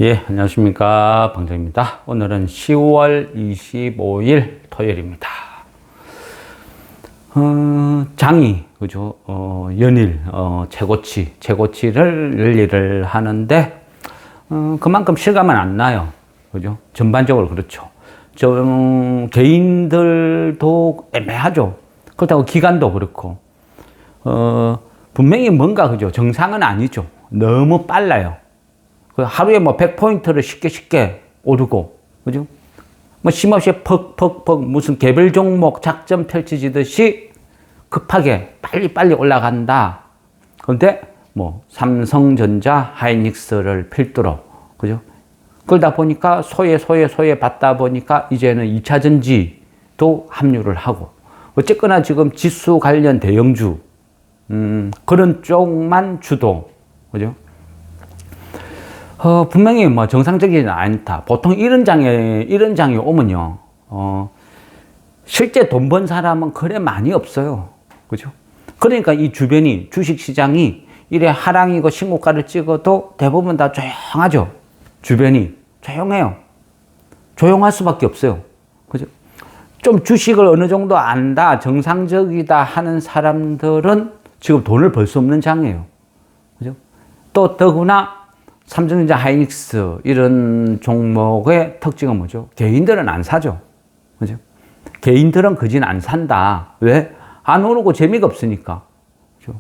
예, 안녕하십니까. 방정입니다. 오늘은 10월 25일 토요일입니다. 장이, 그죠? 연일, 채고치를 열일을 하는데, 그만큼 실감은 안 나요. 그죠? 전반적으로 그렇죠. 개인들도 애매하죠. 그렇다고 기간도 그렇고, 분명히 뭔가, 그죠? 정상은 아니죠. 너무 빨라요. 하루에 뭐 100포인트를 쉽게 오르고, 그죠? 뭐 쉼없이 퍽 무슨 개별 종목 작전 펼쳐지듯이 급하게 빨리 올라간다. 그런데 뭐 삼성전자, 하이닉스를 필두로, 그죠? 그러다 보니까 소에 받다 보니까 이제는 2차 전지도 합류를 하고, 어쨌거나 지금 지수 관련 대형주, 그런 쪽만 주도, 그죠? 분명히 뭐 정상적이지 않다. 보통 이런 장이 오면요, 실제 돈 번 사람은 그래 많이 없어요. 그죠? 그러니까 이 주변이, 주식 시장이 이래 하락이고 신고가를 찍어도 대부분 다 조용하죠. 주변이 조용해요. 조용할 수밖에 없어요. 그죠? 좀 주식을 어느 정도 안다, 정상적이다 하는 사람들은 지금 돈을 벌 수 없는 장이에요. 그죠? 또 더구나 삼성전자, 하이닉스 이런 종목의 특징은 뭐죠? 개인들은 안 사죠. 그죠? 개인들은 그진 안 산다. 왜? 안 오르고 재미가 없으니까. 그죠?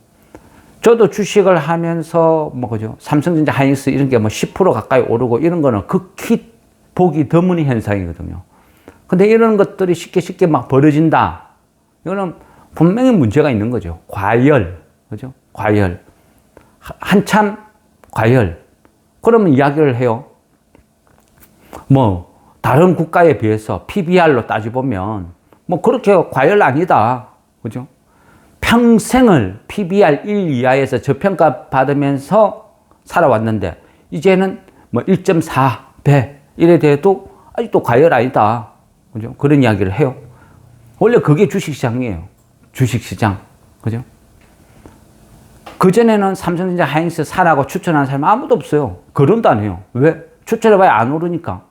저도 주식을 하면서 뭐 그죠? 삼성전자, 하이닉스 이런 게 뭐 10% 가까이 오르고 이런 거는 극히 보기 드문 현상이거든요. 근데 이런 것들이 쉽게 막 벌어진다. 이거는 분명히 문제가 있는 거죠. 과열. 그죠? 과열. 한참 과열. 그러면 이야기를 해요. 뭐, 다른 국가에 비해서 PBR로 따져보면, 뭐, 그렇게 과열 아니다. 그죠? 평생을 PBR 1 이하에서 저평가 받으면서 살아왔는데, 이제는 뭐 1.4배, 이래 돼도 아직도 과열 아니다. 그죠? 그런 이야기를 해요. 원래 그게 주식시장이에요. 주식시장. 그죠? 그전에는 삼성전자, 하이닉스 사라고 추천하는 사람 아무도 없어요. 거론도 안 해요. 왜? 추천해봐야 안 오르니까.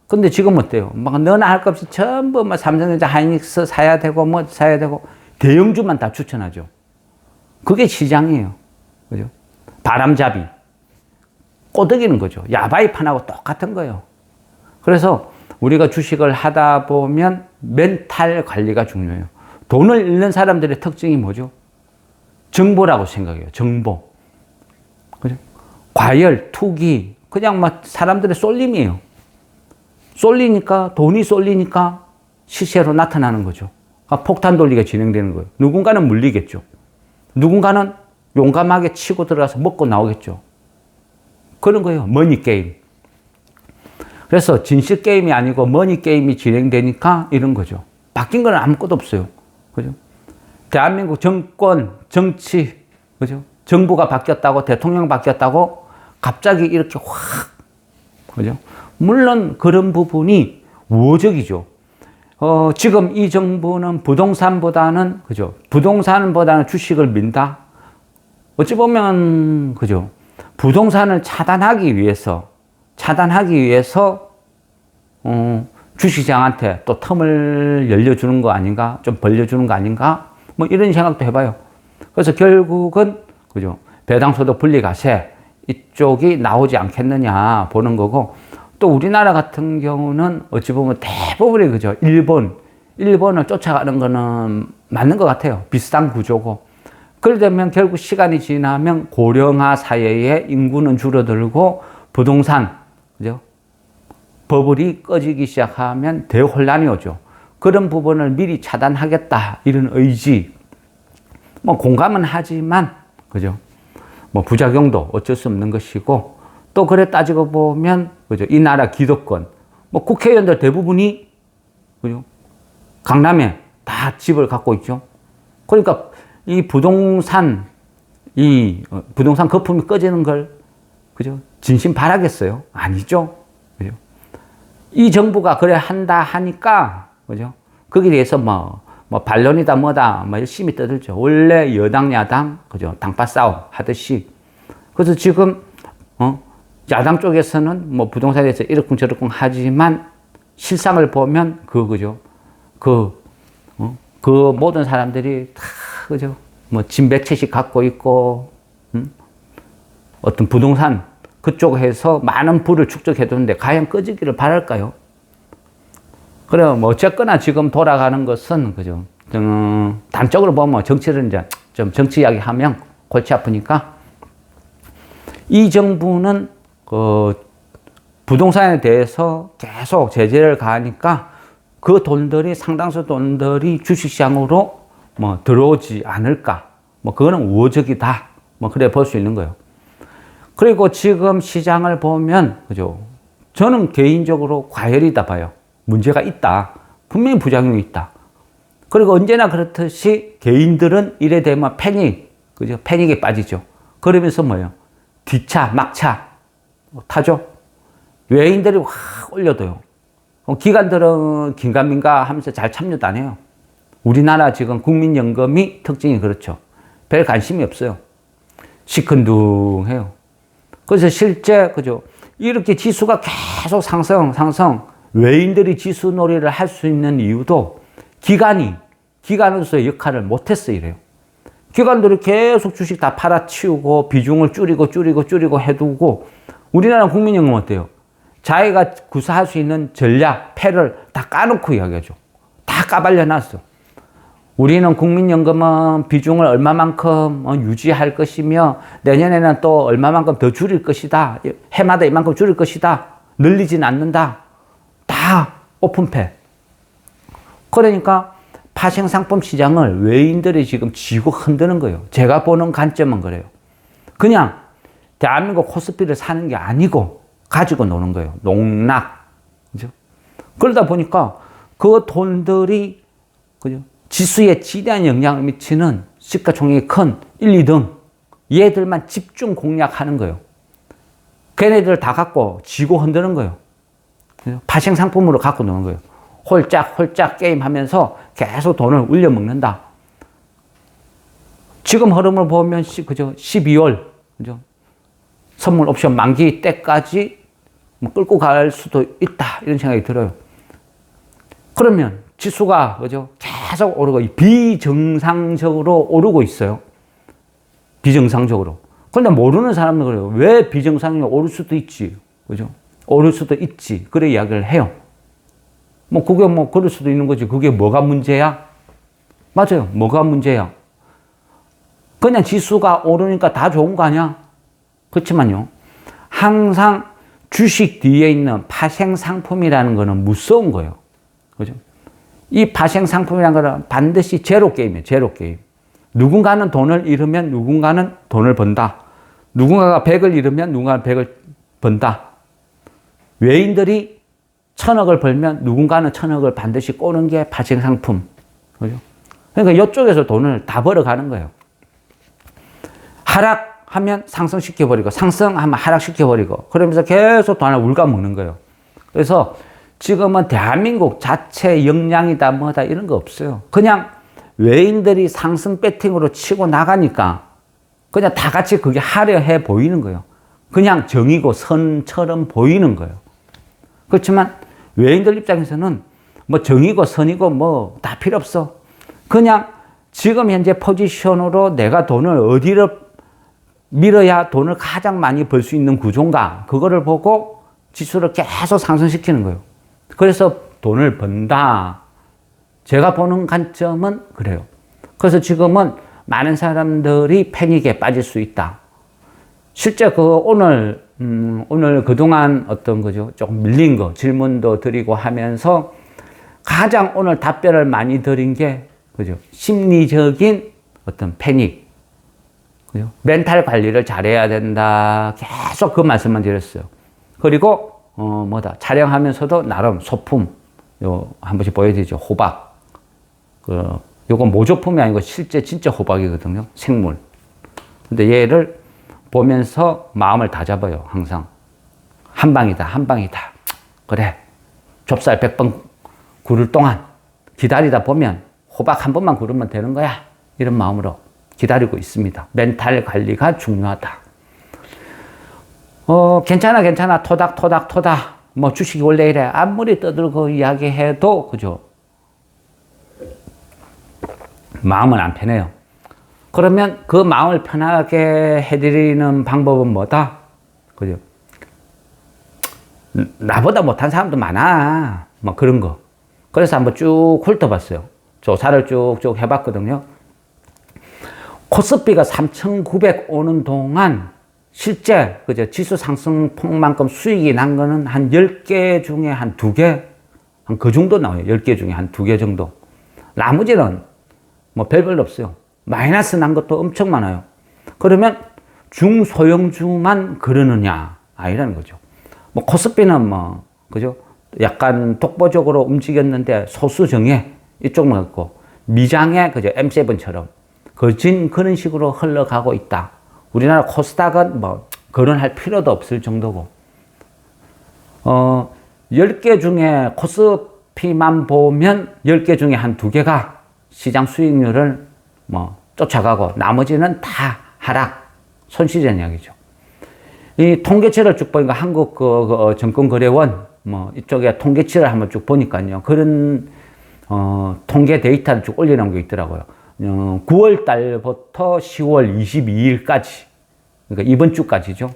근데 지금 어때요? 막 너나 할 것 없이 전부 막 삼성전자, 하이닉스 사야 되고 뭐 사야 되고 대형주만 다 추천하죠. 그게 시장이에요. 그죠? 바람잡이. 꼬드기는 거죠. 야바이 판하고 똑같은 거예요. 그래서 우리가 주식을 하다 보면 멘탈 관리가 중요해요. 돈을 잃는 사람들의 특징이 뭐죠? 정보라고 생각해요. 정보. 그죠? 과열, 투기, 그냥 막 사람들의 쏠림이에요. 쏠리니까, 돈이 쏠리니까 시세로 나타나는 거죠. 폭탄 돌리가 진행되는 거예요. 누군가는 물리겠죠. 누군가는 용감하게 치고 들어가서 먹고 나오겠죠. 그런 거예요. 머니 게임. 그래서 진실 게임이 아니고 머니 게임이 진행되니까 이런 거죠. 바뀐 건 아무것도 없어요. 그죠? 대한민국 정권, 정치, 그죠? 정부가 바뀌었다고, 대통령 바뀌었다고, 갑자기 이렇게 확, 그죠? 물론 그런 부분이 우호적이죠. 지금 이 정부는 부동산보다는, 그죠? 부동산보다는 주식을 민다? 어찌 보면, 그죠? 부동산을 차단하기 위해서, 주식시장한테 또 틈을 열려주는 거 아닌가? 좀 벌려주는 거 아닌가? 뭐 이런 생각도 해봐요. 그래서 결국은 그죠? 배당소득 분리과세 이쪽이 나오지 않겠느냐 보는 거고, 또 우리나라 같은 경우는 어찌 보면 대부분이 그죠? 일본을 쫓아가는 거는 맞는 것 같아요. 비슷한 구조고. 그러려면 결국 시간이 지나면 고령화 사회의 인구는 줄어들고 부동산, 그죠? 버블이 꺼지기 시작하면 대혼란이 오죠. 그런 부분을 미리 차단하겠다. 이런 의지. 뭐 공감은 하지만, 그죠? 뭐 부작용도 어쩔 수 없는 것이고, 또 그래 따지고 보면, 그죠? 이 나라 기득권. 뭐 국회의원들 대부분이, 그죠? 강남에 다 집을 갖고 있죠. 그러니까 이 부동산 거품이 꺼지는 걸, 그죠? 진심 바라겠어요? 아니죠. 그죠? 이 정부가 그래 한다 하니까, 그죠? 거기에 대해서 뭐 반론이다 뭐다 열심히 떠들죠. 원래 여당 야당 그죠? 당파 싸움 하듯이. 그래서 지금 야당 쪽에서는 뭐 부동산에 대해서 이러쿵저러쿵 하지만 실상을 보면 그거죠. 그 모든 사람들이 다 그죠. 뭐 집 몇 채씩 갖고 있고, 어떤 부동산 그쪽에서 많은 부를 축적해두는데 과연 꺼지기를 바랄까요? 그래, 뭐 어쨌거나 지금 돌아가는 것은 그죠. 단적으로 보면 정치를 이제 좀 정치 이야기 하면 골치 아프니까 이 정부는 그 부동산에 대해서 계속 제재를 가하니까 그 돈들이 상당수 돈들이 주식시장으로 뭐 들어오지 않을까. 뭐 그거는 우호적이다. 뭐 그래 볼 수 있는 거예요. 그리고 지금 시장을 보면 그죠. 저는 개인적으로 과열이다 봐요. 문제가 있다. 분명히 부작용이 있다. 그리고 언제나 그렇듯이 개인들은 이래 되면 패닉, 그죠? 패닉에 빠지죠. 그러면서 뭐예요? 뒤차, 막차 타죠. 외인들이 확 올려둬요. 기관들은 긴가민가 하면서 잘 참여도 안 해요. 우리나라 지금 국민연금이 특징이 그렇죠. 별 관심이 없어요. 시큰둥해요. 그래서 실제 그죠? 이렇게 지수가 계속 상승. 외인들이 지수 놀이를 할 수 있는 이유도 기관으로서의 역할을 못했어 이래요. 기관들이 계속 주식 다 팔아치우고 비중을 줄이고 해두고 우리나라 국민연금 어때요? 자기가 구사할 수 있는 전략, 패를 다 까놓고 이야기하죠. 다 까발려놨어. 우리는 국민연금은 비중을 얼마만큼 유지할 것이며 내년에는 또 얼마만큼 더 줄일 것이다. 해마다 이만큼 줄일 것이다. 늘리진 않는다. 다 오픈패. 그러니까 파생상품 시장을 외인들이 지금 쥐고 흔드는 거예요. 제가 보는 관점은 그래요. 그냥 대한민국 코스피를 사는 게 아니고 가지고 노는 거예요. 농락. 그죠? 그러다 보니까 그 돈들이 그죠? 지수에 지대한 영향을 미치는 시가총액이 큰 1, 2등 얘들만 집중 공략하는 거예요. 걔네들 다 갖고 쥐고 흔드는 거예요. 파생상품으로 갖고 노는 거예요. 홀짝 게임하면서 계속 돈을 울려먹는다. 지금 흐름을 보면 그죠? 12월 그죠? 선물 옵션 만기 때까지 뭐 끌고 갈 수도 있다 이런 생각이 들어요. 그러면 지수가 그죠? 계속 오르고 비정상적으로 오르고 있어요. 비정상적으로. 그런데 모르는 사람은 그래요. 왜 비정상적으로 오를 수도 있지, 그죠? 오를 수도 있지. 그래 이야기를 해요. 뭐 그게 뭐 그럴 수도 있는 거지. 그게 뭐가 문제야? 맞아요. 뭐가 문제야? 그냥 지수가 오르니까 다 좋은 거 아니야? 그렇지만요. 항상 주식 뒤에 있는 파생상품이라는 거는 무서운 거예요. 그죠? 이 파생상품이라는 거는 반드시 제로 게임이에요. 제로 게임. 누군가는 돈을 잃으면 누군가는 돈을 번다. 누군가가 100을 잃으면 누군가는 100을 번다. 외인들이 1000억을 벌면 누군가는 1000억을 반드시 꼬는 게 파생상품. 그죠? 그러니까 이쪽에서 돈을 다 벌어가는 거예요. 하락하면 상승시켜버리고, 상승하면 하락시켜버리고, 그러면서 계속 돈을 울가먹는 거예요. 그래서 지금은 대한민국 자체 역량이다 뭐다 이런 거 없어요. 그냥 외인들이 상승 배팅으로 치고 나가니까 그냥 다 같이 그게 화려해 보이는 거예요. 그냥 정이고 선처럼 보이는 거예요. 그렇지만 외인들 입장에서는 뭐 정이고 선이고 뭐 다 필요 없어. 그냥 지금 현재 포지션으로 내가 돈을 어디를 밀어야 돈을 가장 많이 벌 수 있는 구조인가, 그거를 보고 지수를 계속 상승시키는 거예요. 그래서 돈을 번다. 제가 보는 관점은 그래요. 그래서 지금은 많은 사람들이 패닉에 빠질 수 있다. 실제 오늘 그동안 어떤 거죠? 조금 밀린 거, 질문도 드리고 하면서 가장 오늘 답변을 많이 드린 게, 그죠? 심리적인 어떤 패닉. 그죠? 멘탈 관리를 잘해야 된다. 계속 그 말씀만 드렸어요. 그리고, 촬영하면서도 나름 소품, 한 번씩 보여드리죠. 호박. 요건 모조품이 아니고 실제 진짜 호박이거든요. 생물. 근데 얘를 보면서 마음을 다잡아요. 항상. 한 방이다. 그래. 좁쌀 100번 구를 동안 기다리다 보면 호박 한 번만 구르면 되는 거야. 이런 마음으로 기다리고 있습니다. 멘탈 관리가 중요하다. 괜찮아, 괜찮아. 토닥, 토닥, 토닥. 뭐 주식이 원래 이래. 아무리 떠들고 이야기해도, 그죠? 마음은 안 편해요. 그러면 그 마음을 편하게 해드리는 방법은 뭐다? 그죠? 나보다 못한 사람도 많아. 뭐 그런 거. 그래서 한번 쭉 훑어봤어요. 조사를 쭉쭉 해봤거든요. 코스피가 3,900 오는 동안 실제, 그죠? 지수 상승폭만큼 수익이 난 거는 한 10개 중에 한 2개? 한 그 정도 나와요. 10개 중에 한 2개 정도. 나머지는 뭐 별별 없어요. 마이너스 난 것도 엄청 많아요. 그러면 중소형주만 그러느냐? 아니라는 거죠. 뭐 코스피는 뭐, 그죠? 약간 독보적으로 움직였는데 소수 정예 이쪽만 갖고 미장의 그죠? M7처럼 거진 그런 식으로 흘러가고 있다. 우리나라 코스닥은 뭐 거론할 필요도 없을 정도고 10개 중에 코스피만 보면 10개 중에 한 2개가 시장 수익률을 뭐 쫓아가고 나머지는 다 하락, 손실이라는 이야기죠. 이 통계치를 쭉 보니까 한국 증권거래원 뭐 이쪽에 통계치를 한번 쭉 보니까요. 그런 통계 데이터를 쭉 올려놓은 게 있더라고요. 9월 달부터 10월 22일까지 그러니까 이번 주까지죠.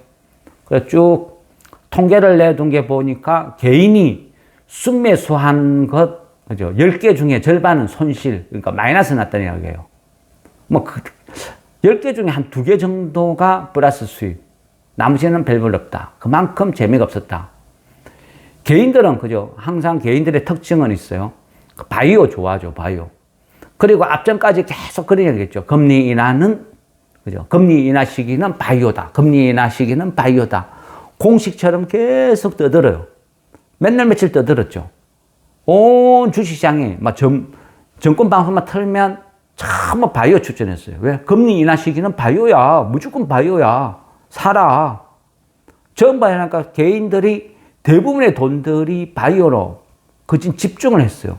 그래서 쭉 통계를 내둔 게 보니까 개인이 순매수한 것 그죠? 10개 중에 절반은 손실, 그러니까 마이너스 났다는 이야기예요. 뭐, 10개 중에 한 2개 정도가 플러스 수익. 나머지는 별별 없다. 그만큼 재미가 없었다. 개인들은, 그죠? 항상 개인들의 특징은 있어요. 바이오 좋아하죠, 바이오. 그리고 앞전까지 계속 그런 얘기했죠. 금리 인하는, 그죠? 금리 인하 시기는 바이오다. 금리 인하 시기는 바이오다. 공식처럼 계속 떠들어요. 맨날 며칠 떠들었죠. 온 주식시장이 막 정권 방송만 틀면 참 바이오 추천했어요. 왜? 금리 인하 시기는 바이오야. 무조건 바이오야. 사라. 전부 하니까 개인들이 대부분의 돈들이 바이오로 그진 집중을 했어요.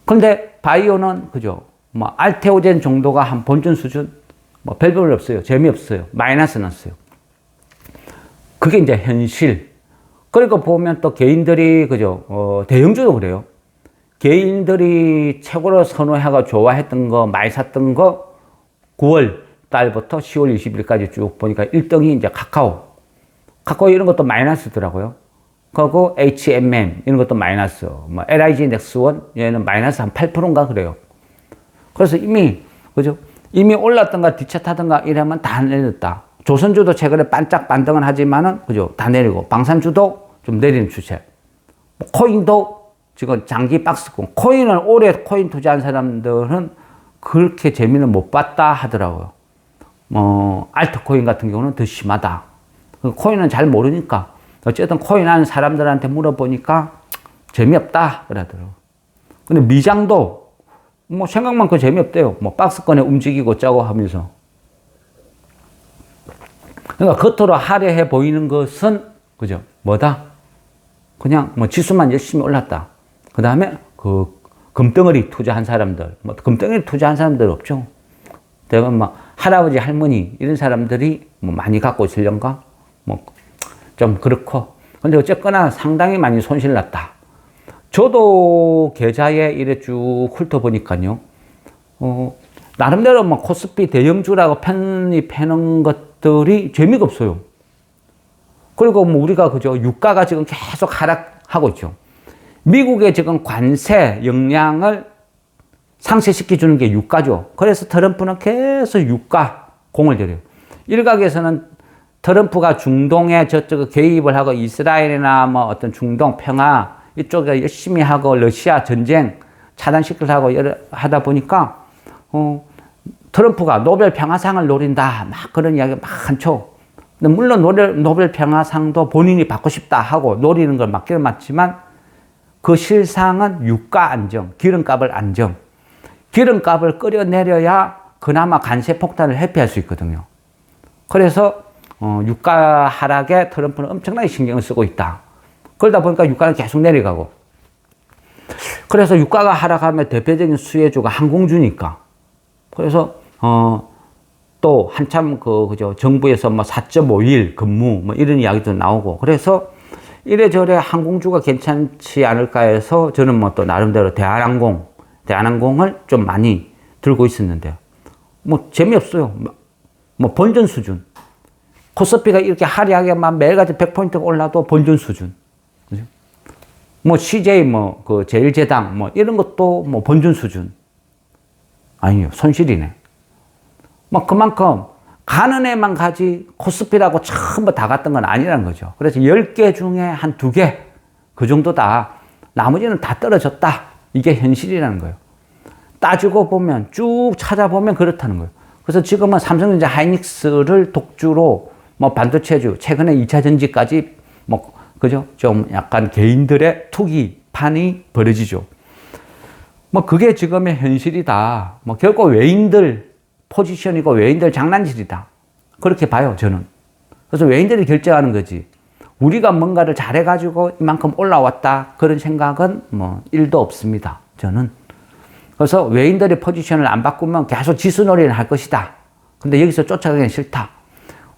근데 바이오는 그죠? 뭐 알테오젠 정도가 한 본전 수준 뭐 별별 없어요. 재미없어요. 마이너스 났어요. 그게 이제 현실. 그러니까 보면 또 개인들이, 그죠, 대형주도 그래요. 개인들이 최고로 선호해가 좋아했던 거, 많이 샀던 거, 9월 달부터 10월 20일까지 쭉 보니까 1등이 이제 카카오. 카카오 이런 것도 마이너스더라고요. 그리고 HMM 이런 것도 마이너스. 뭐 LIG 넥스원 얘는 마이너스 한 8%인가 그래요. 그래서 이미, 그죠, 이미 올랐던가 뒤차타던가 이러면 다 내렸다. 조선주도 최근에 반짝 반등은 하지만은, 그죠, 다 내리고, 방산주도 좀 내리는 추세. 코인도 지금 장기 박스권. 코인은 올해 코인 투자한 사람들은 그렇게 재미는 못 봤다 하더라고요. 알트코인 같은 경우는 더 심하다. 코인은 잘 모르니까. 어쨌든 코인 하는 사람들한테 물어보니까 재미없다 그러더라고요. 근데 미장도 뭐 생각만큼 재미없대요. 뭐 박스권에 움직이고 짜고 하면서. 그러니까 겉으로 화려해 보이는 것은, 그죠, 뭐다? 그냥 뭐 지수만 열심히 올랐다. 그 다음에 그 금덩어리 투자한 사람들, 뭐 금덩어리 투자한 사람들 없죠. 대부분 뭐 할아버지, 할머니 이런 사람들이 뭐 많이 갖고 있으려는가? 뭐 좀 그렇고. 근데 어쨌거나 상당히 많이 손실 났다. 저도 계좌에 이래 쭉 훑어보니까요. 나름대로 뭐 코스피 대형주라고 편입해놓은 것들이 재미가 없어요. 그리고 뭐 우리가 그죠, 유가가 지금 계속 하락하고 있죠. 미국의 지금 관세 역량을 상쇄시켜주는 게 유가죠. 그래서 트럼프는 계속 유가 공을 들여요. 일각에서는 트럼프가 중동에 저쪽 개입을 하고 이스라엘이나 뭐 어떤 중동 평화 이쪽에 열심히 하고 러시아 전쟁 차단시키려고 하다 보니까 트럼프가 노벨 평화상을 노린다 막 그런 이야기가 많죠. 근데 물론 노벨 평화상도 본인이 받고 싶다 하고 노리는 걸 맞지만 그 실상은 유가 안정, 기름값을 안정. 기름값을 끌어내려야 그나마 관세 폭탄을 회피할 수 있거든요. 그래서 유가 하락에 트럼프는 엄청나게 신경을 쓰고 있다. 그러다 보니까 유가는 계속 내려가고. 그래서 유가가 하락하면 대표적인 수혜주가 항공주니까. 그래서 또 한참 그죠. 정부에서 뭐 4.5일 근무 뭐 이런 이야기도 나오고 그래서 이래저래 항공주가 괜찮지 않을까 해서 저는 뭐 또 나름대로 대한항공을 좀 많이 들고 있었는데 뭐 재미없어요. 뭐 본전 수준. 코스피가 이렇게 화려하게 막 매일같이 100포인트가 올라도 본전 수준. 그죠? 뭐 CJ 뭐 그 제일제당 뭐 이런 것도 뭐 본전 수준. 아니요. 손실이네. 뭐 그만큼 가는 애만 가지 코스피라고 전부 다 갔던 건 아니라는 거죠. 그래서 10개 중에 한 2개 그 정도다. 나머지는 다 떨어졌다. 이게 현실이라는 거예요. 따지고 보면 쭉 찾아보면 그렇다는 거예요. 그래서 지금은 삼성전자 하이닉스를 독주로 뭐 반도체주 최근에 2차 전지까지 뭐 그죠? 좀 약간 개인들의 투기판이 벌어지죠. 뭐 그게 지금의 현실이다. 뭐 결국 외인들 포지션이고 외인들 장난질이다. 그렇게 봐요, 저는. 그래서 외인들이 결정하는 거지. 우리가 뭔가를 잘해가지고 이만큼 올라왔다. 그런 생각은 뭐 1도 없습니다, 저는. 그래서 외인들의 포지션을 안 바꾸면 계속 지수놀이를 할 것이다. 근데 여기서 쫓아가기는 싫다.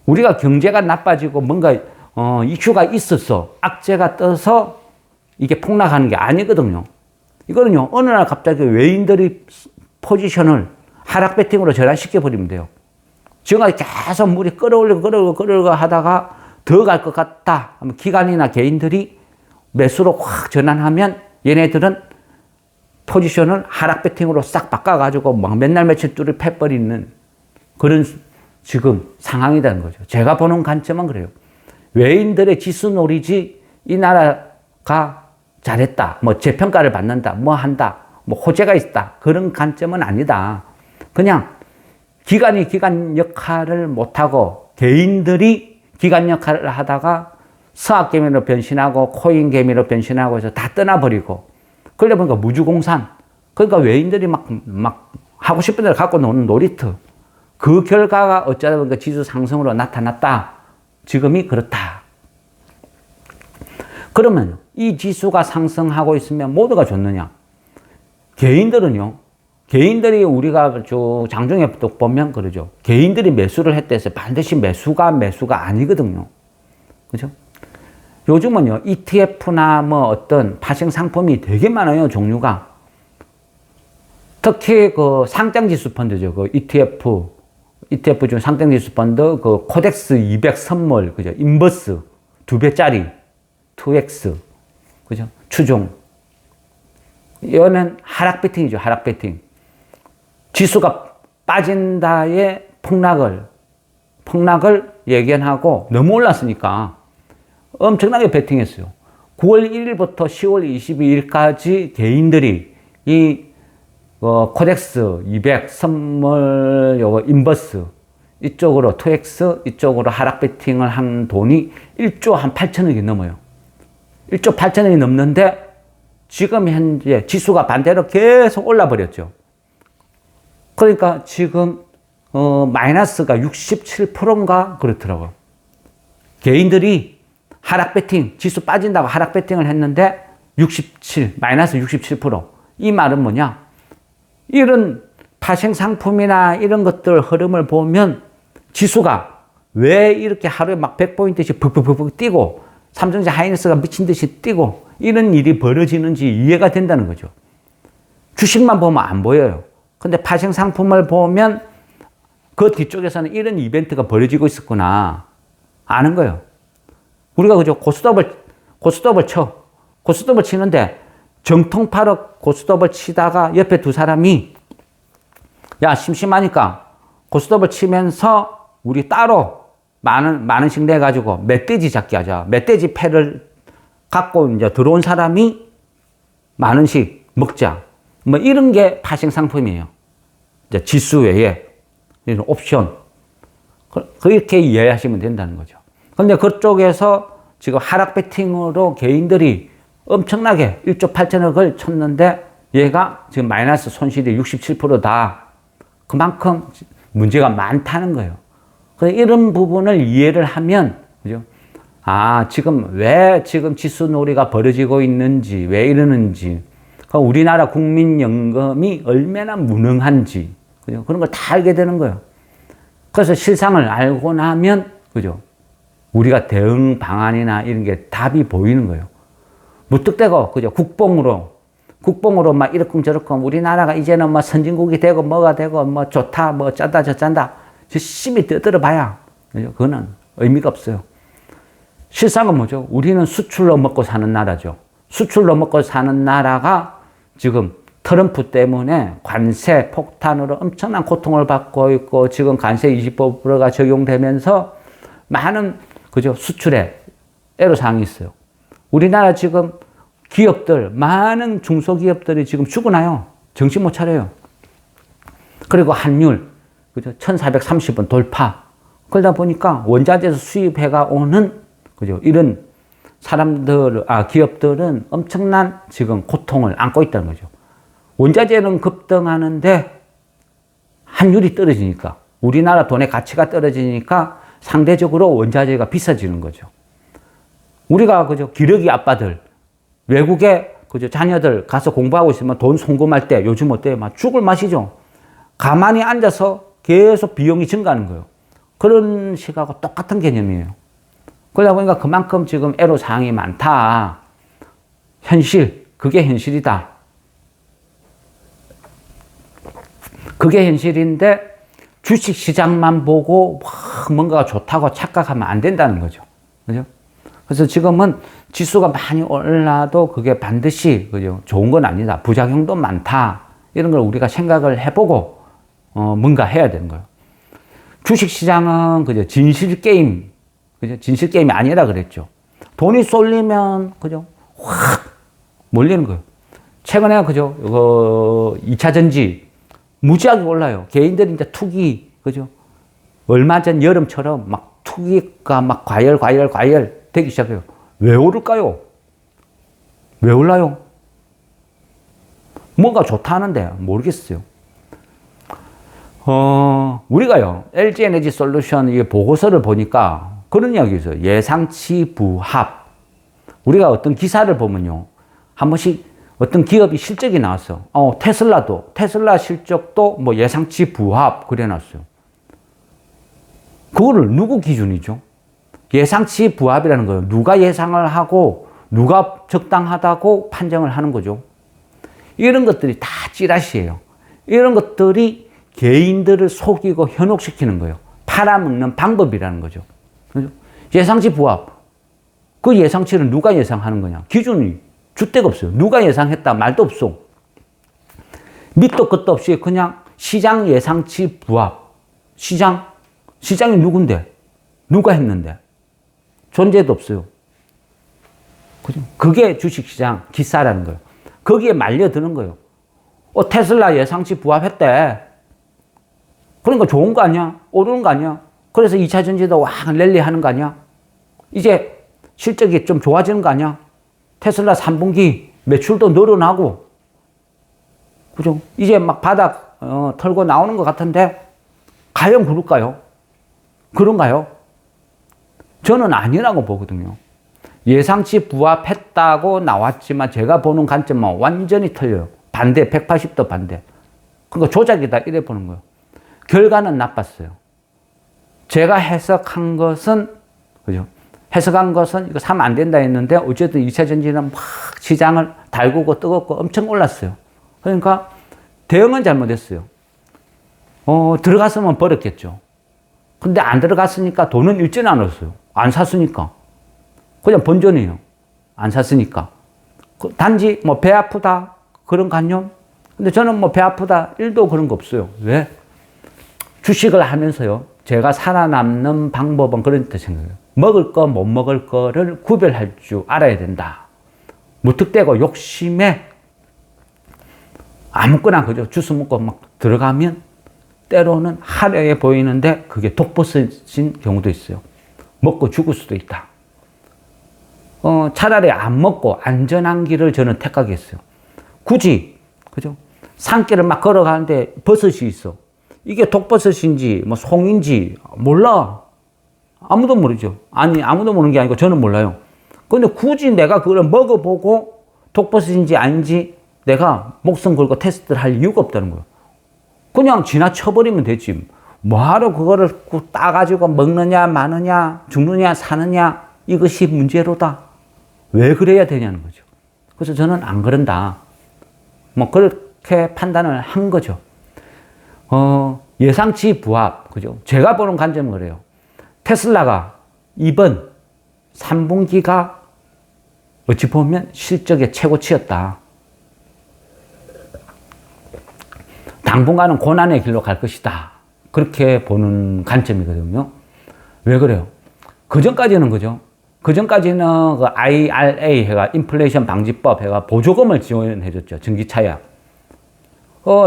우리가 경제가 나빠지고 뭔가 이슈가 있었어. 악재가 떠서 이게 폭락하는 게 아니거든요. 이거는요, 어느 날 갑자기 외인들이 포지션을 하락 배팅으로 전환시켜버리면 돼요. 지금까지 계속 물이 끌어올리고 하다가 더 갈 것 같다 하면 기관이나 개인들이 매수로 확 전환하면 얘네들은 포지션을 하락 배팅으로 싹 바꿔가지고 막 맨날 며칠 뚜를 패버리는 그런 지금 상황이라는 거죠. 제가 보는 관점은 그래요. 외인들의 지수놀이지 이 나라가 잘했다, 뭐 재평가를 받는다, 뭐 한다, 뭐 호재가 있다, 그런 관점은 아니다. 그냥 기관이 기관 역할을 못하고 개인들이 기관 역할을 하다가 서학개미로 변신하고 코인 개미로 변신하고 해서 다 떠나버리고 그러다 보니까 무주공산. 그러니까 외인들이 막 하고 싶은 대로 갖고 노는 놀이터. 그 결과가 어쩌다 보니까 지수 상승으로 나타났다. 지금이 그렇다. 그러면 이 지수가 상승하고 있으면 모두가 좋느냐? 개인들은요. 개인들이 우리가 장중에 또 보면 그러죠. 개인들이 매수를 했다 해서 반드시 매수가 아니거든요. 그죠? 요즘은요, ETF나 뭐 어떤 파생 상품이 되게 많아요, 종류가. 특히 그 상장지수 펀드죠. 그 ETF 중 상장지수 펀드, 그 코덱스 200 선물, 그죠? 인버스 2배짜리, 2X, 그죠? 추종. 이거는 하락 배팅이죠, 하락 배팅. 지수가 빠진다의 폭락을 예견하고 너무 올랐으니까 엄청나게 베팅했어요. 9월 1일부터 10월 22일까지 개인들이 이 코덱스 200 선물 요거 인버스 이쪽으로 2X 이쪽으로 하락 베팅을 한 돈이 1조 한 8천억이 넘어요. 1조 8천억이 넘는데 지금 현재 지수가 반대로 계속 올라 버렸죠. 그러니까 지금 마이너스가 67%인가 그렇더라고요. 개인들이 하락 배팅, 지수 빠진다고 하락 배팅을 했는데 마이너스 67%. 이 말은 뭐냐? 이런 파생 상품이나 이런 것들 흐름을 보면 지수가 왜 이렇게 하루에 막 100포인트씩 푹푹푹 뛰고 삼성전자 하이닉스가 미친 듯이 뛰고 이런 일이 벌어지는지 이해가 된다는 거죠. 주식만 보면 안 보여요. 근데 파생 상품을 보면 그 뒤쪽에서는 이런 이벤트가 벌어지고 있었구나 아는 거예요. 우리가 그죠? 고스톱을 치는데 정통파로 고스톱을 치다가 옆에 두 사람이 야 심심하니까 고스톱을 치면서 우리 따로 많은씩 내가지고 멧돼지 잡기 하자. 멧돼지 패를 갖고 이제 들어온 사람이 많은씩 먹자. 뭐 이런 게 파생 상품이에요. 이제 지수 외에 이런 옵션 그렇게 이해하시면 된다는 거죠. 근데 그쪽에서 지금 하락 배팅으로 개인들이 엄청나게 1조 8천억을 쳤는데 얘가 지금 마이너스 손실이 67%다. 그만큼 문제가 많다는 거예요. 그래서 이런 부분을 이해를 하면 그죠? 아, 지금 왜 지금 지수 놀이가 벌어지고 있는지, 왜 이러는지, 우리나라 국민연금이 얼마나 무능한지, 그죠? 그런 걸 다 알게 되는 거예요. 그래서 실상을 알고 나면, 그죠? 우리가 대응 방안이나 이런 게 답이 보이는 거예요. 무턱대고, 그죠? 국뽕으로 막 이러쿵저러쿵 우리나라가 이제는 뭐 선진국이 되고 뭐가 되고 뭐 좋다, 뭐 짠다, 저짠다. 열심히 떠들어봐야, 그죠? 그거는 의미가 없어요. 실상은 뭐죠? 우리는 수출로 먹고 사는 나라죠. 수출로 먹고 사는 나라가 지금 트럼프 때문에 관세 폭탄으로 엄청난 고통을 받고 있고 지금 관세 25%가 적용되면서 많은 그죠 수출에 애로사항이 있어요. 우리나라 지금 기업들 많은 중소기업들이 지금 죽어나요. 정신 못 차려요. 그리고 환율 그죠 1,430원 돌파. 그러다 보니까 원자재에서 수입해가 오는 그죠 이런 사람들 기업들은 엄청난 지금 고통을 안고 있다는 거죠. 원자재는 급등하는데 환율이 떨어지니까 우리나라 돈의 가치가 떨어지니까 상대적으로 원자재가 비싸지는 거죠. 우리가 그죠 기러기 아빠들 외국에 그죠 자녀들 가서 공부하고 있으면 돈 송금할 때 요즘 어때요? 막 죽을 맛이죠. 가만히 앉아서 계속 비용이 증가하는 거예요. 그런 식하고 똑같은 개념이에요. 그러다 보니까 그만큼 지금 애로사항이 많다. 현실, 그게 현실이다. 그게 현실인데 주식시장만 보고 뭔가가 좋다고 착각하면 안 된다는 거죠. 그죠? 그래서 지금은 지수가 많이 올라도 그게 반드시 그죠? 좋은 건 아니다. 부작용도 많다. 이런 걸 우리가 생각을 해보고 뭔가 해야 되는 거예요. 주식시장은 그죠? 진실게임. 그죠? 진실게임이 아니라 그랬죠. 돈이 쏠리면 그죠? 확 몰리는 거예요. 최근에 그죠? 2차 전지 무지하게 올라요. 개인들이 이제 투기, 그죠? 얼마 전 여름처럼 막 투기가 막 과열 되기 시작해요. 왜 오를까요? 왜 올라요? 뭔가 좋다는데 모르겠어요. 우리가요, LG에너지 솔루션 이 보고서를 보니까 그런 이야기 있어요. 예상치 부합. 우리가 어떤 기사를 보면요. 한 번씩 어떤 기업이 실적이 나왔어. 테슬라 실적도 뭐 예상치 부합 그래 놨어요. 그거를 누구 기준이죠? 예상치 부합이라는 거예요. 누가 예상을 하고 누가 적당하다고 판정을 하는 거죠. 이런 것들이 다 찌라시예요. 이런 것들이 개인들을 속이고 현혹시키는 거예요. 팔아먹는 방법이라는 거죠. 그죠? 예상치 부합. 그 예상치를 누가 예상하는 거냐? 기준이 줏대가 없어요. 누가 예상했다 말도 없어. 밑도 끝도 없이 그냥 시장 예상치 부합. 시장이 누군데? 누가 했는데? 존재도 없어요. 그죠? 그게 주식시장 기사라는 거예요. 거기에 말려드는 거예요. 테슬라 예상치 부합했대. 그러니까 좋은 거 아니야? 오르는 거 아니야? 그래서 2차 전지도 확 랠리 하는 거 아니야? 이제 실적이 좀 좋아지는 거 아니야? 테슬라 3분기 매출도 늘어나고, 그죠? 이제 막 바닥 털고 나오는 것 같은데, 과연 그럴까요? 그런가요? 저는 아니라고 보거든요. 예상치 부합했다고 나왔지만 제가 보는 관점은 완전히 틀려요. 반대, 180도 반대. 그러니까 조작이다 이래 보는 거예요. 결과는 나빴어요. 제가 해석한 것은, 그죠? 해석한 것은 이거 사면 안 된다 했는데 어쨌든 2차 전지는 막 시장을 달구고 뜨겁고 엄청 올랐어요. 그러니까 대응은 잘못했어요. 들어갔으면 버렸겠죠. 근데 안 들어갔으니까 돈은 잃지는 않았어요. 안 샀으니까. 그냥 본전이에요. 안 샀으니까. 단지 뭐 배 아프다 그런 관념. 근데 저는 뭐 배 아프다 1도 그런 거 없어요. 왜? 주식을 하면서요. 제가 살아남는 방법은 그런 뜻 생각해요. 먹을 거, 못 먹을 거를 구별할 줄 알아야 된다. 무턱대고 욕심에 아무거나 그죠. 주스 먹고 막 들어가면 때로는 화려해 보이는데 그게 독버섯인 경우도 있어요. 먹고 죽을 수도 있다. 차라리 안 먹고 안전한 길을 저는 택하겠어요. 굳이, 그죠? 산길을 막 걸어가는데 버섯이 있어. 이게 독버섯인지, 뭐 송인지 몰라. 아무도 모르죠. 아니, 아무도 모르는 게 아니고 저는 몰라요. 근데 굳이 내가 그걸 먹어보고 독버섯인지 아닌지 내가 목숨 걸고 테스트를 할 이유가 없다는 거예요. 그냥 지나쳐버리면 되지. 뭐하러 그거를 따가지고 먹느냐, 마느냐, 죽느냐, 사느냐, 이것이 문제로다. 왜 그래야 되냐는 거죠. 그래서 저는 안 그런다. 뭐, 그렇게 판단을 한 거죠. 예상치 부합. 그죠? 제가 보는 관점은 그래요. 테슬라가 이번 3분기가 어찌 보면 실적의 최고치였다. 당분간은 고난의 길로 갈 것이다. 그렇게 보는 관점이거든요. 왜 그래요? 그 전까지는 그죠? 그 전까지는 그 IRA 해가 인플레이션 방지법 해가 보조금을 지원해 줬죠. 전기차야.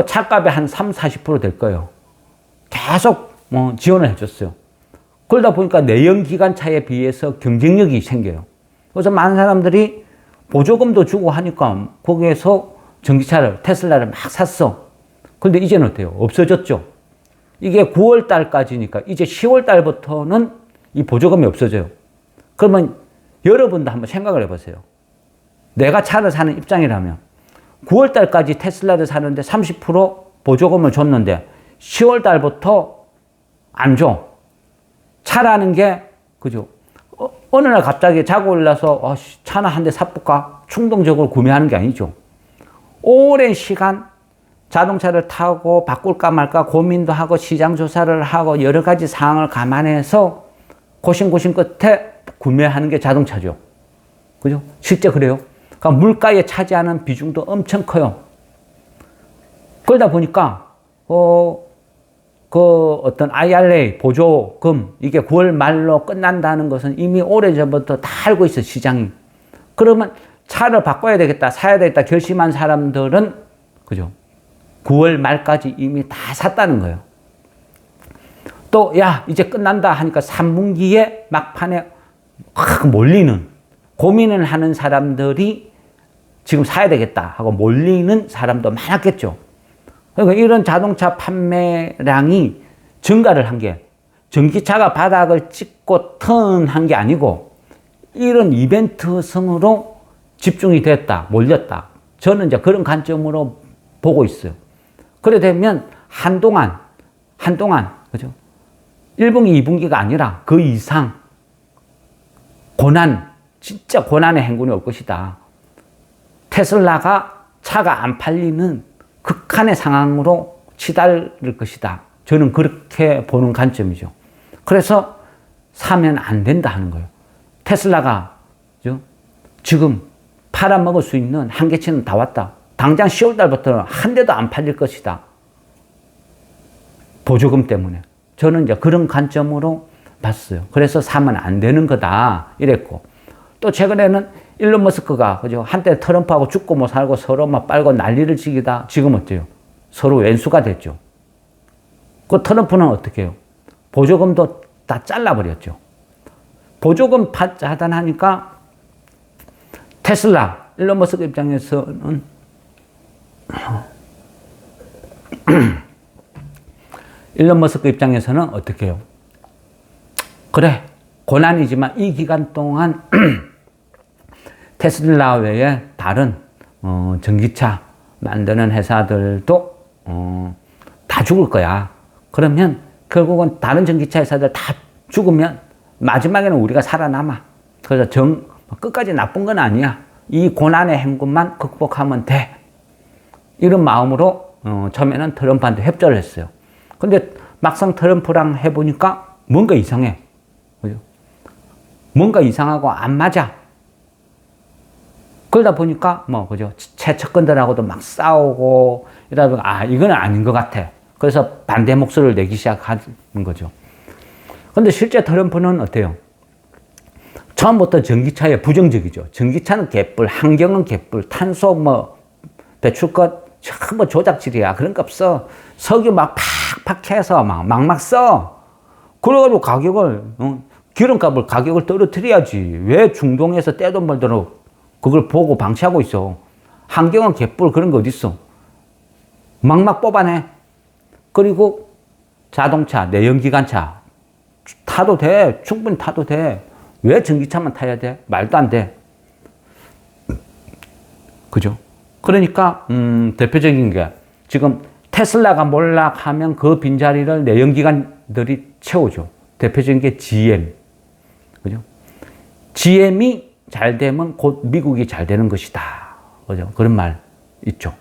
차값이 한 30~40% 될 거예요. 계속 지원을 해 줬어요. 그러다 보니까 내연기관차에 비해서 경쟁력이 생겨요. 그래서 많은 사람들이 보조금도 주고 하니까 거기에서 전기차를, 테슬라를 막 샀어. 근데 이제는 어때요? 없어졌죠. 이게 9월 달까지니까 이제 10월 달부터는 이 보조금이 없어져요. 그러면 여러분도 한번 생각을 해보세요. 내가 차를 사는 입장이라면 9월 달까지 테슬라를 사는데 30% 보조금을 줬는데 10월 달부터 안 줘. 차라는 게, 그죠? 어느 날 갑자기 자고 일어나서 차나 한 대 사볼까? 충동적으로 구매하는 게 아니죠. 오랜 시간 자동차를 타고 바꿀까 말까 고민도 하고 시장 조사를 하고 여러 가지 사항을 감안해서 고심 끝에 구매하는 게 자동차죠. 그죠? 실제 그래요. 그러니까 물가에 차지하는 비중도 엄청 커요. 그러다 보니까, 어떤 IRA 보조금, 이게 9월 말로 끝난다는 것은 이미 오래전부터 다 알고 있어, 시장이. 그러면 차를 바꿔야 되겠다, 사야 되겠다 결심한 사람들은, 그죠? 9월 말까지 이미 다 샀다는 거예요. 또, 이제 끝난다 하니까 3분기에 막판에 확 몰리는, 고민을 하는 사람들이 지금 사야 되겠다 하고 몰리는 사람도 많았겠죠. 그러니까 이런 자동차 판매량이 증가를 한 게 전기차가 바닥을 찍고 턴한 게 아니고 이런 이벤트성으로 집중이 됐다, 몰렸다. 저는 이제 그런 관점으로 보고 있어요. 그래 되면 한동안, 그죠? 1분기, 2분기가 아니라 그 이상 진짜 고난의 행군이 올 것이다. 테슬라가 차가 안 팔리는 극한의 상황으로 치달을 것이다. 저는 그렇게 보는 관점이죠. 그래서 사면 안 된다 하는 거예요. 테슬라가 지금 팔아먹을 수 있는 한계치는 다 왔다. 당장 10월 달부터는 한 대도 안 팔릴 것이다. 보조금 때문에. 저는 이제 그런 관점으로 봤어요. 그래서 사면 안 되는 거다. 이랬고. 또 최근에는 일론 머스크가, 그죠? 한때 트럼프하고 죽고 못 살고 서로 막 빨고 난리를 치기다. 지금 어때요? 서로 왼수가 됐죠. 그 트럼프는 어떻게 해요? 보조금도 다 잘라버렸죠. 보조금 하다하니까 테슬라, 일론 머스크 입장에서는 일론 머스크 입장에서는 어떻게 해요? 그래, 고난이지만 이 기간 동안 테슬라 외에 다른 전기차 만드는 회사들도 다 죽을 거야. 그러면 결국은 다른 전기차 회사들 다 죽으면 마지막에는 우리가 살아남아. 그래서 끝까지 나쁜 건 아니야. 이 고난의 행군만 극복하면 돼. 이런 마음으로 처음에는 트럼프한테 협조를 했어요. 근데 막상 트럼프랑 해보니까 뭔가 이상해. 그죠? 뭔가 이상하고 안 맞아. 그러다 보니까 그죠? 최측근들하고도 막 싸우고 이러다 보니까 이건 아닌 것 같아. 그래서 반대 목소리를 내기 시작하는 거죠. 근데 실제 트럼프는 어때요? 처음부터 전기차에 부정적이죠. 전기차는 개뿔, 환경은 개뿔, 탄소 배출것 전부 조작질이야. 그런 거 없어. 석유 막 팍팍 해서 막 써. 그래가지고 기름값을 가격을 떨어뜨려야지. 왜 중동에서 떼도 멀도록 그걸 보고 방치하고 있어. 환경은 개뿔 그런 거 어딨어. 막 뽑아내. 그리고 자동차, 내연기관차 타도 돼. 충분히 타도 돼. 왜 전기차만 타야 돼? 말도 안 돼. 그죠? 그러니까 대표적인 게 지금 테슬라가 몰락하면 그 빈자리를 내연기관들이 채우죠. 대표적인 게 GM. 그죠? GM이 잘 되면 곧 미국이 잘 되는 것이다. 그죠? 그런 말 있죠.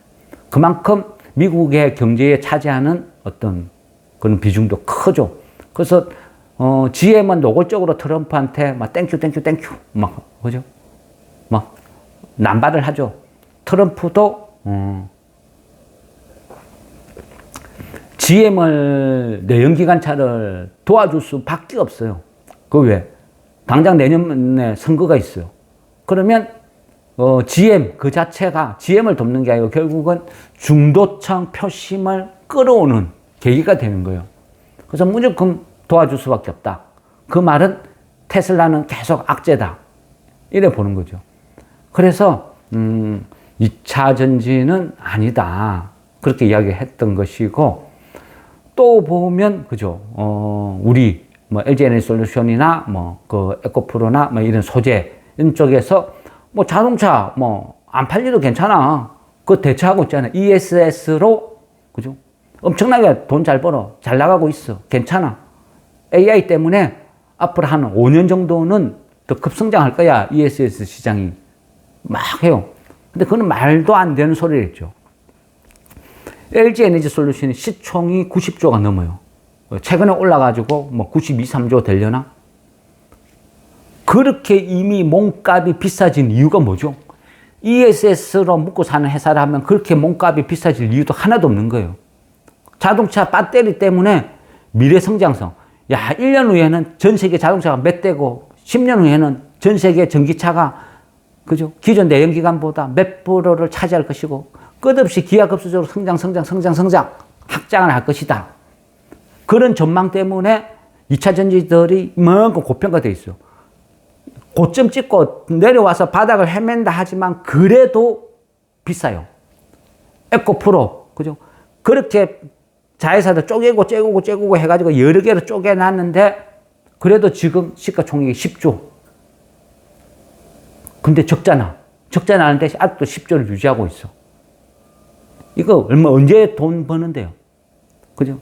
그만큼 미국의 경제에 차지하는 어떤 그런 비중도 크죠. 그래서 GM은 노골적으로 트럼프한테 막 땡큐 막 그죠? 막 남발을 하죠. 트럼프도 GM을 내연기관차를 도와줄 수밖에 없어요. 그 왜? 당장 내년에 선거가 있어요. 그러면 GM 그 자체가 GM을 돕는 게 아니고 결국은 중도층 표심을 끌어오는 계기가 되는 거예요. 그래서 무조건 도와줄 수밖에 없다. 그 말은 테슬라는 계속 악재다. 이래 보는 거죠. 그래서 2차 전지는 아니다. 그렇게 이야기했던 것이고, 또 보면 그죠. 우리 뭐 LG 에너지 솔루션이나 뭐 그 에코프로나 뭐 이런 소재 이런 쪽에서 뭐 자동차 뭐 안 팔려도 괜찮아. 그거 대처하고 있잖아. ESS로 그죠. 엄청나게 돈 잘 벌어. 잘 나가고 있어. 괜찮아. AI 때문에 앞으로 한 5년 정도는 더 급성장할 거야. ESS 시장이. 막 해요. 근데 그건 말도 안 되는 소리를 했죠. LG 에너지 솔루션이 시총이 90조가 넘어요. 최근에 올라가지고 뭐 92, 3조 되려나? 그렇게 이미 몸값이 비싸진 이유가 뭐죠? ESS로 먹고 사는 회사를 하면 그렇게 몸값이 비싸질 이유도 하나도 없는 거예요. 자동차 배터리 때문에 미래 성장성. 야, 1년 후에는 전 세계 자동차가 몇 대고 10년 후에는 전 세계 전기차가 그죠? 기존 내연기관보다 몇 프로를 차지할 것이고 끝없이 기하급수적으로 성장 확장을 할 것이다. 그런 전망 때문에 2차 전지들이 이만큼 고평가되어 있어. 고점 찍고 내려와서 바닥을 헤맨다 하지만 그래도 비싸요. 에코프로 그죠? 그렇게 자회사들 쪼개고 해가지고 여러 개로 쪼개놨는데 그래도 지금 시가총액이 10조. 근데 적잖아. 적자 나는데 아직도 10조를 유지하고 있어. 이거 언제 돈 버는데요? 그죠?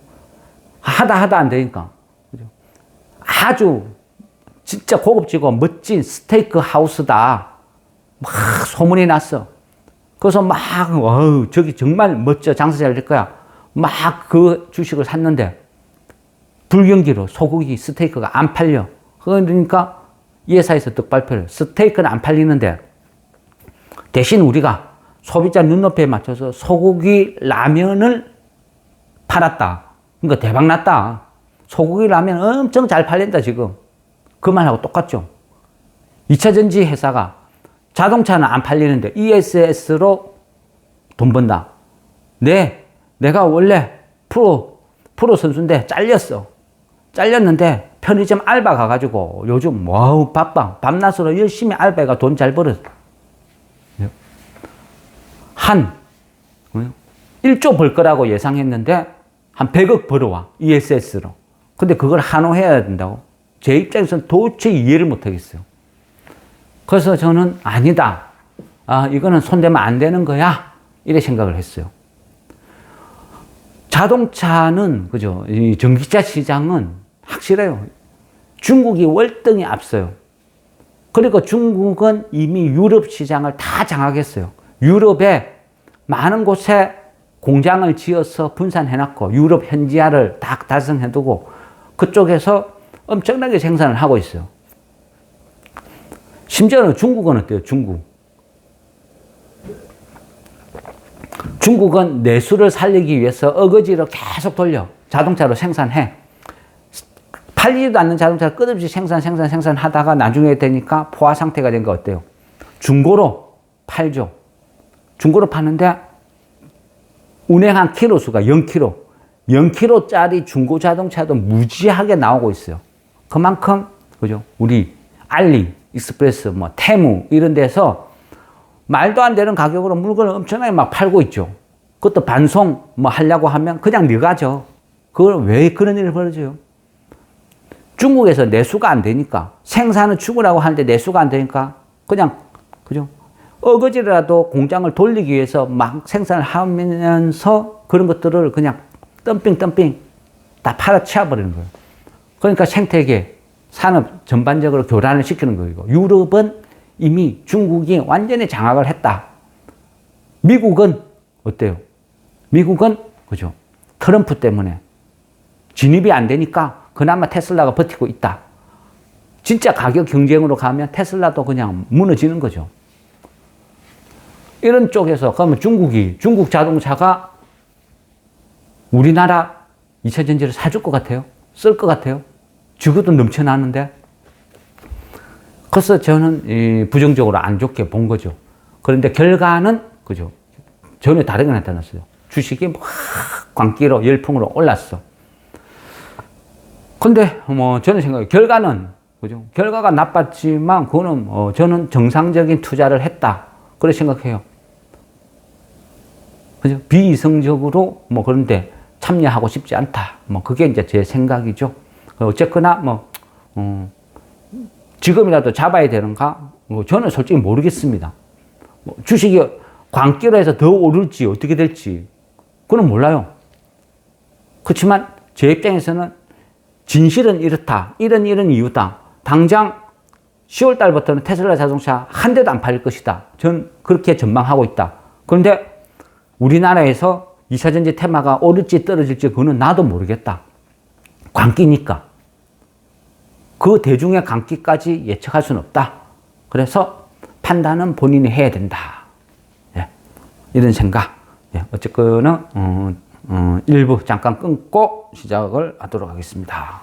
하다 안 되니까. 그죠? 아주 진짜 고급지고 멋진 스테이크 하우스다. 막 소문이 났어. 그래서 막, 저기 정말 멋져. 장사 잘 될 거야. 막 그 주식을 샀는데, 불경기로 소고기 스테이크가 안 팔려. 그러니까 이 회사에서 떡 발표를. 스테이크는 안 팔리는데, 대신 우리가 소비자 눈높이에 맞춰서 소고기 라면을 팔았다. 그러니까 대박 났다. 소고기 라면 엄청 잘 팔린다, 지금. 그 말하고 똑같죠. 2차 전지 회사가 자동차는 안 팔리는데 ESS로 돈 번다. 내가 원래 프로 선수인데 잘렸어. 잘렸는데 편의점 알바 가가지고 요즘 와우 바빠. 밤낮으로 열심히 알바가 돈 잘 벌었어. 한 1조 벌 거라고 예상했는데 한 100억 벌어와. ESS로. 근데 그걸 한호해야 된다고. 제 입장에서는 도저히 이해를 못 하겠어요. 그래서 저는 아니다. 이거는 손대면 안 되는 거야. 이래 생각을 했어요. 자동차는, 그죠? 이 전기차 시장은 확실해요. 중국이 월등히 앞서요. 그리고 중국은 이미 유럽 시장을 다 장악했어요. 유럽에 많은 곳에 공장을 지어서 분산해놨고, 유럽 현지화를 다 달성해두고, 그쪽에서 엄청나게 생산을 하고 있어요. 심지어는 중국은 어때요? 중국은 내수를 살리기 위해서 어거지로 계속 돌려. 자동차로 생산해. 팔리지도 않는 자동차를 끝없이 생산하다가 나중에 되니까 포화 상태가 된 거 어때요? 중고로 팔죠. 중고로 파는데 운행한 키로수가 0km. 0km짜리 중고 자동차도 무지하게 나오고 있어요. 그만큼, 그죠? 우리 알리, 익스프레스, 뭐, 테무, 이런 데서 말도 안 되는 가격으로 물건을 엄청나게 막 팔고 있죠. 그것도 반송 뭐 하려고 하면 그냥 느가죠. 그걸 왜 그런 일이 벌어져요? 중국에서 내수가 안 되니까, 생산은 죽으라고 하는데 내수가 안 되니까, 그냥, 그죠? 어거지라도 공장을 돌리기 위해서 막 생산을 하면서 그런 것들을 그냥 덤핑 다 팔아치워버리는 거예요. 그러니까 생태계, 산업 전반적으로 교란을 시키는 거예요. 유럽은 이미 중국이 완전히 장악을 했다. 미국은 어때요? 미국은 그죠? 트럼프 때문에 진입이 안 되니까 그나마 테슬라가 버티고 있다. 진짜 가격 경쟁으로 가면 테슬라도 그냥 무너지는 거죠. 이런 쪽에서 그러면 중국 자동차가 우리나라 2차 전지를 사줄 것 같아요? 쓸 것 같아요? 죽어도 넘쳐나는데? 그래서 저는 부정적으로 안 좋게 본 거죠. 그런데 결과는 그죠? 전혀 다르게 나타났어요. 주식이 막 광기로 열풍으로 올랐어. 근데 뭐 저는 생각해요. 결과는 그죠? 결과가 나빴지만 그거는 저는 정상적인 투자를 했다. 그렇게 생각해요. 그죠? 비이성적으로 뭐 그런데 참여하고 싶지 않다. 뭐 그게 이제 제 생각이죠. 어쨌거나 뭐 지금이라도 잡아야 되는가? 저는 솔직히 모르겠습니다. 주식이 광기로 해서 더 오를지 어떻게 될지 그건 몰라요. 그렇지만 제 입장에서는 진실은 이렇다. 이런 이유다. 당장 10월 달부터는 테슬라 자동차 한 대도 안 팔릴 것이다. 전 그렇게 전망하고 있다. 그런데 우리나라에서 2차 전지 테마가 오를지 떨어질지 그거는 나도 모르겠다. 광기니까. 그 대중의 광기까지 예측할 수는 없다. 그래서 판단은 본인이 해야 된다. 예. 이런 생각. 예. 어쨌거나 일부 잠깐 끊고 시작을 하도록 하겠습니다.